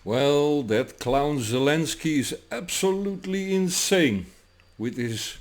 Well, that clown Zelensky is absolutely insane with his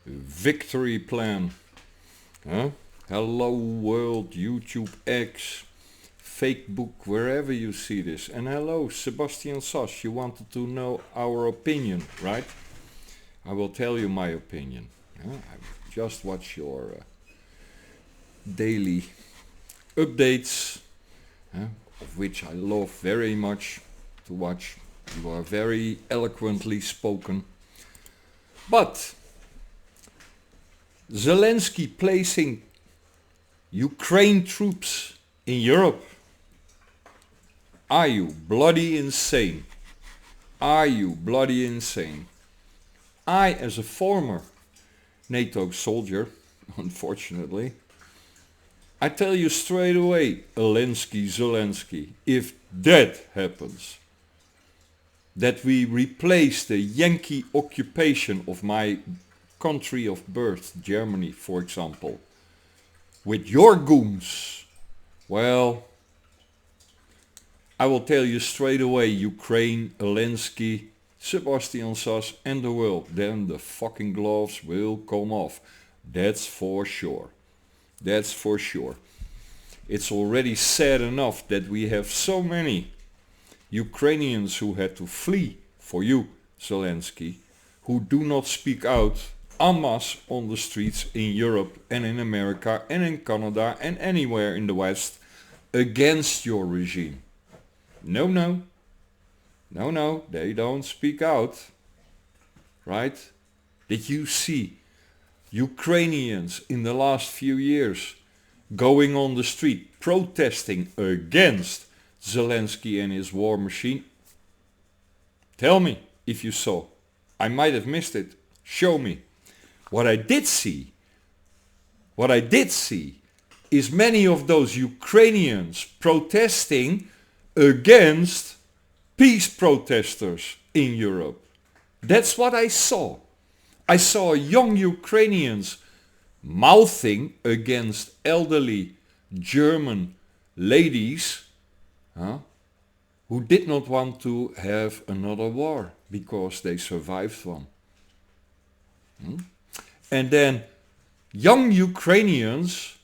victory plan. Huh? Hello World, YouTube X, Facebook, wherever you see this. And hello Sebastian Sass, you wanted to know our opinion, right? I will tell you my opinion. I just watch your daily updates, of which I love very much to watch. You are very eloquently spoken. But Zelensky placing Ukraine troops in Europe. Are you bloody insane? Are you bloody insane? I, as a former NATO soldier, unfortunately, I tell you straight away, Zelensky, if that happens, that we replace the Yankee occupation of my country of birth, Germany, for example, with your goons, well, I will tell you straight away, Ukraine, Zelensky, Sebastian Sass and the world, then the fucking gloves will come off. That's for sure. That's for sure. It's already sad enough that we have so many Ukrainians who had to flee for you, Zelensky, who do not speak out en masse on the streets in Europe and in America and in Canada and anywhere in the West against your regime. No, they don't speak out. Right? Did you see Ukrainians in the last few years going on the street protesting against Zelensky and his war machine? Tell me if you saw. I might have missed it. Show me. What I did see is many of those Ukrainians protesting against peace protesters in Europe. That's what I saw. I saw young Ukrainians mouthing against elderly German ladies who did not want to have another war because they survived one. And then young Ukrainians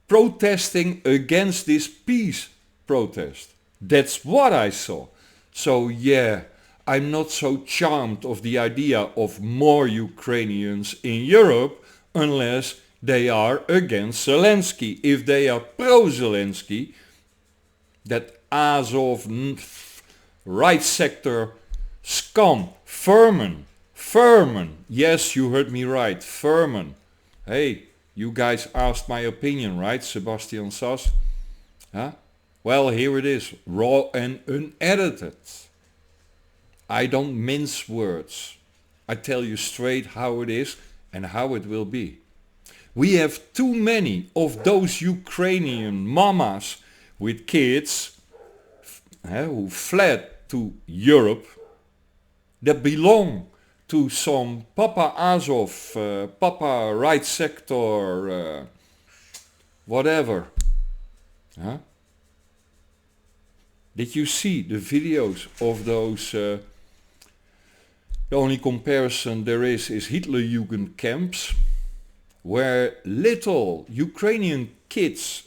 protesting against this peace protest. That's what I saw. So yeah, I'm not so charmed of the idea of more Ukrainians in Europe unless they are against Zelensky. If they are pro-Zelensky, that Azov right sector scum, Furman, yes, you heard me right, Furman. Hey, you guys asked my opinion, right, Sebastian Sass? Huh? Well, here it is, raw and unedited. I don't mince words. I tell you straight how it is and how it will be. We have too many of those Ukrainian mamas with kids who fled to Europe that belong to some Papa Azov, Papa right sector, whatever. Huh? Did you see the videos of those? The only comparison there is Hitlerjugend camps, where little Ukrainian kids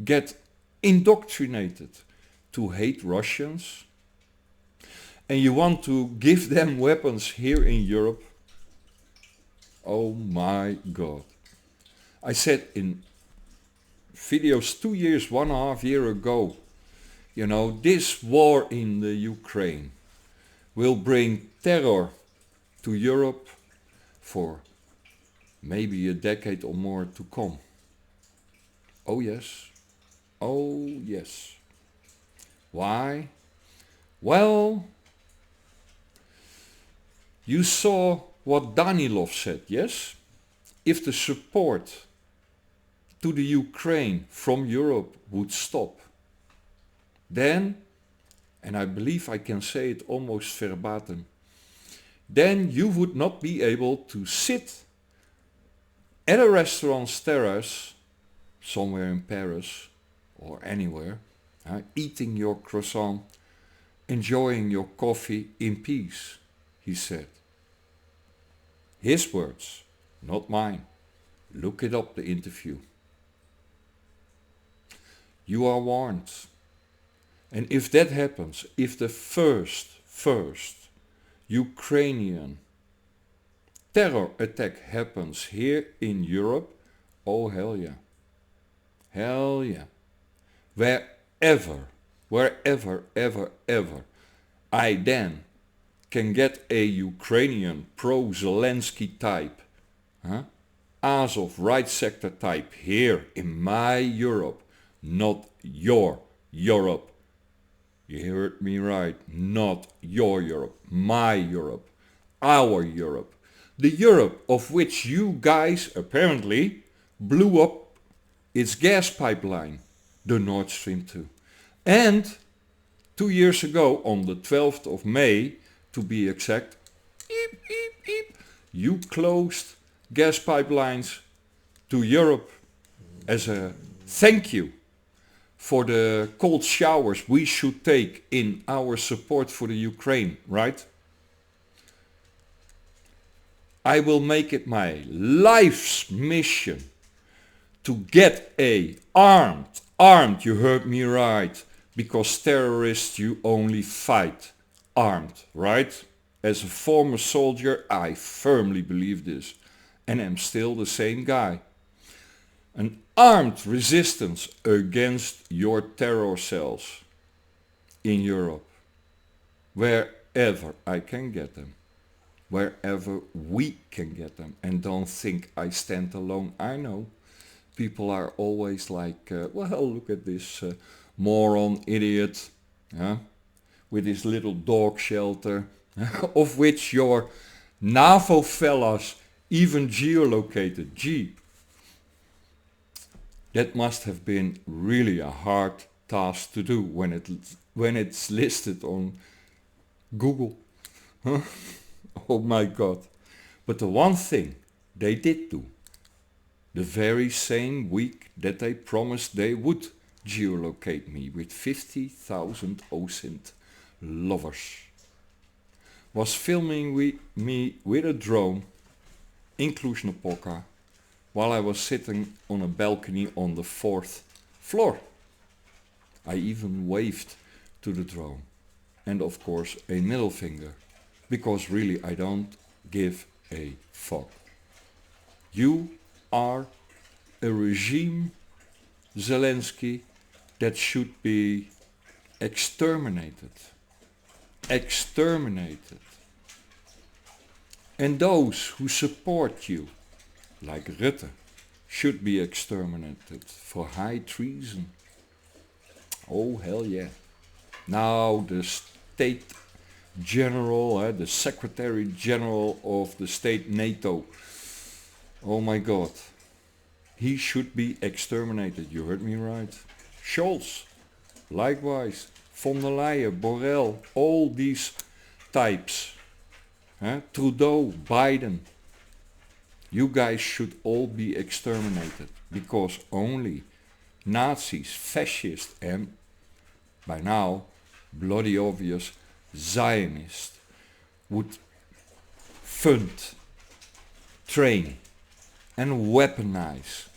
get indoctrinated to hate Russians, and you want to give them weapons here in Europe. Oh my God. I said in videos 2 years, 1.5 years ago, you know, this war in the Ukraine will bring terror to Europe for maybe a decade or more to come. Oh yes. Oh yes. Why? Well, you saw what Danilov said, yes? If the support to the Ukraine from Europe would stop, then, and I believe I can say it almost verbatim, then you would not be able to sit at a restaurant's terrace somewhere in Paris or anywhere, eating your croissant enjoying your coffee in peace, he said. His words, not mine. Look it up, the interview. You are warned. And if that happens, if the first Ukrainian terror attack happens here in Europe, oh hell yeah. Hell yeah. Wherever, ever, I then can get a Ukrainian pro-Zelensky type, Azov right sector type here in my Europe, not your Europe. You heard me right, not your Europe, my Europe, our Europe. The Europe of which you guys apparently blew up its gas pipeline, the Nord Stream 2. And 2 years ago, on the 12th of May, to be exact, you closed gas pipelines to Europe as a thank you for the cold showers we should take in our support for the Ukraine, right? I will make it my life's mission to get a armed, you heard me right, because terrorists you only fight armed, right? As a former soldier, I firmly believe this, and am still the same guy. An armed resistance against your terror cells in Europe, wherever I can get them, wherever we can get them. And don't think I stand alone. I know people are always like, well, look at this moron idiot, with his little dog shelter, of which your NAVO fellas even geolocated. Gee, that must have been really a hard task to do when it's listed on Google. Oh my God. But the one thing they did do, the very same week that they promised they would geolocate me with 50,000 OSINT lovers, was filming me with a drone in Cluj-Napoca while I was sitting on a balcony on the 4th floor. I even waved to the drone, and of course a middle finger, because really I don't give a fuck. You are a regime, Zelensky, that should be exterminated. Exterminated. And those who support you, like Rutte, should be exterminated for high treason. Oh hell yeah. Now the State General, the Secretary General of the state NATO, oh my God, he should be exterminated. You heard me right. Scholz, likewise, von der Leyen, Borrell, all these types, Trudeau, Biden, you guys should all be exterminated, because only Nazis, fascists, and by now bloody obvious Zionists would fund, train and weaponize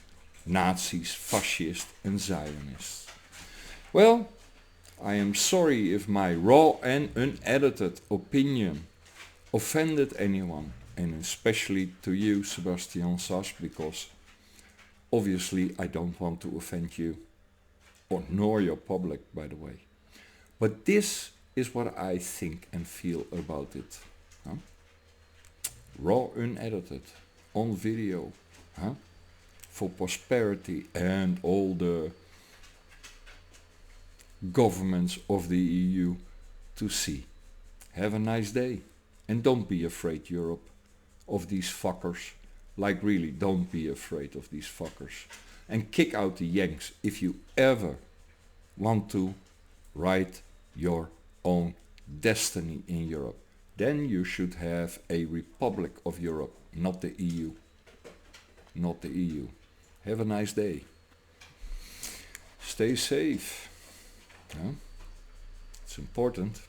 Nazis, fascists and Zionists. Well, I am sorry if my raw and unedited opinion offended anyone, and especially to you, Sebastian Sass, because obviously I don't want to offend you, or nor your public, by the way. But this is what I think and feel about it. Raw, unedited, on video, for prosperity and all the governments of the EU to see. Have a nice day. And don't be afraid, Europe, of these fuckers. Like really, don't be afraid of these fuckers. And kick out the Yanks if you ever want to write your own destiny in Europe. Then you should have a Republic of Europe, not the EU. Not the EU. Have a nice day. Stay safe. It's important.